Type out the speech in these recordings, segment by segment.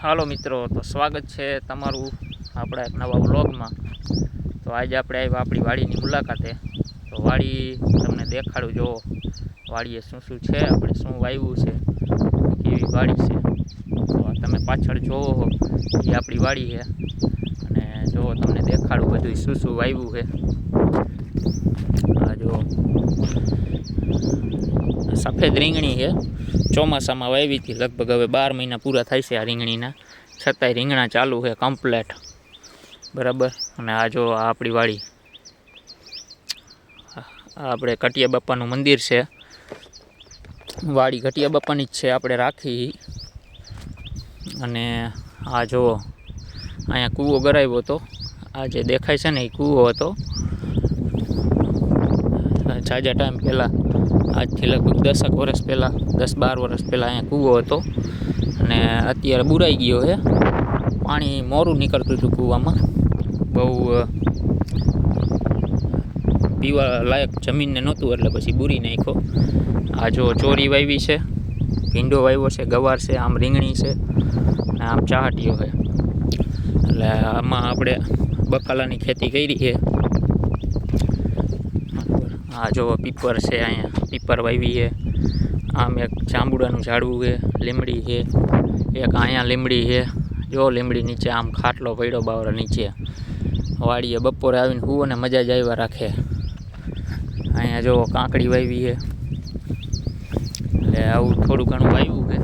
હાલો મિત્રો, તો સ્વાગત છે તમારું આપણા એક નવા વ્લોગમાં। તો આજે આપણે આવ્યા આપણી વાડીની મુલાકાતે। તો વાડી તમને દેખાડું, જો વાડીએ શું શું છે, આપણે શું વાવ્યું છે, કેવી વાડી છે। તો તમે પાછળ જોવો એ આપણી વાડી છે, અને જો તમને દેખાડું બધું શું શું વાવ્યું છે। આ જો સફેદ રીંગણી છે, ચોમાસામાં વાવી હતી, લગભગ હવે 12 મહિના પૂરા થાય છે આ રીંગણીના, છતાંય રીંગણા ચાલુ છે કમ્પ્લેટ, બરાબર। અને આ જો આ આપણી વાડી, આ આપણે ઘટિયા બાપાનું મંદિર છે, વાડી ઘટિયા બાપાની જ છે, આપણે રાખી। અને આ જો અહીંયા કૂવો ગરાવ્યો હતો, આ જે દેખાય છે ને એ કૂવો હતો, ઝાઝા ટાઈમ પહેલાં, આજથી લગભગ 10 વર્ષ પહેલાં, 10-12 વર્ષ પહેલાં અહીંયા કૂવો હતો, અને અત્યારે બુરાઈ ગયો છે। પાણી મોરું નીકળતું હતું કૂવામાં, બહુ પીવા લાયક જમીનને નહોતું, એટલે પછી બુરી નાખ્યો। આ જો ચોરી વાવી છે, ભીંડો વાવ્યો છે, ગવાર છે, આમ રીંગણી છે, અને આમ ચાહટીઓ છે, એટલે આમાં આપણે બકાલાની ખેતી કરી છે। આ જો પીપર છે, અહીંયા પીપર વાવી છે, આમ એક જાંબુડાનું ઝાડવું છે, લીમડી છે, એક અહીંયા લીમડી છે, જો લીમડી નીચે આમ ખાટલો પડ્યો બાવરા નીચે। વાડીએ બપોરે આવીને હુવો ને મજા જ આવ્યા રાખે। અહીંયા જો કાંકડી વાવી છે, એટલે આવું થોડું ઘણું વાવ્યું છે,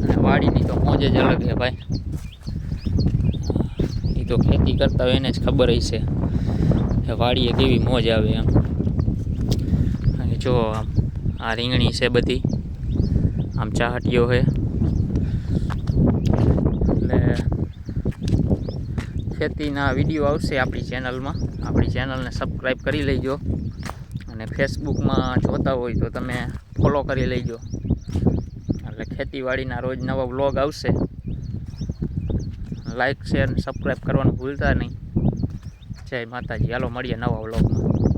અને વાડીની તો મોજ જ અલગ છે ભાઈ, એ તો ખેતી કરતા હોય એને જ ખબર હશે કે વાડીએ કેવી મોજ આવે એમ। અને જો આ રીંગણી છે બધી, આમ ચાહટીઓ છે, એટલે ખેતીના વિડીયો આવશે આપણી ચેનલમાં, આપણી ચેનલને સબસ્ક્રાઈબ કરી લેજો, અને ફેસબુકમાં જોતા હોય તો તમે ફોલો કરી લેજો, એટલે ખેતીવાડીના રોજ નવા વ્લોગ આવશે। લાઈક શેર અને સબસ્ક્રાઈબ કરવાનું ભૂલતા નહીં। જય માતાજી, હાલો મળીએ નવા વ્લોગમાં।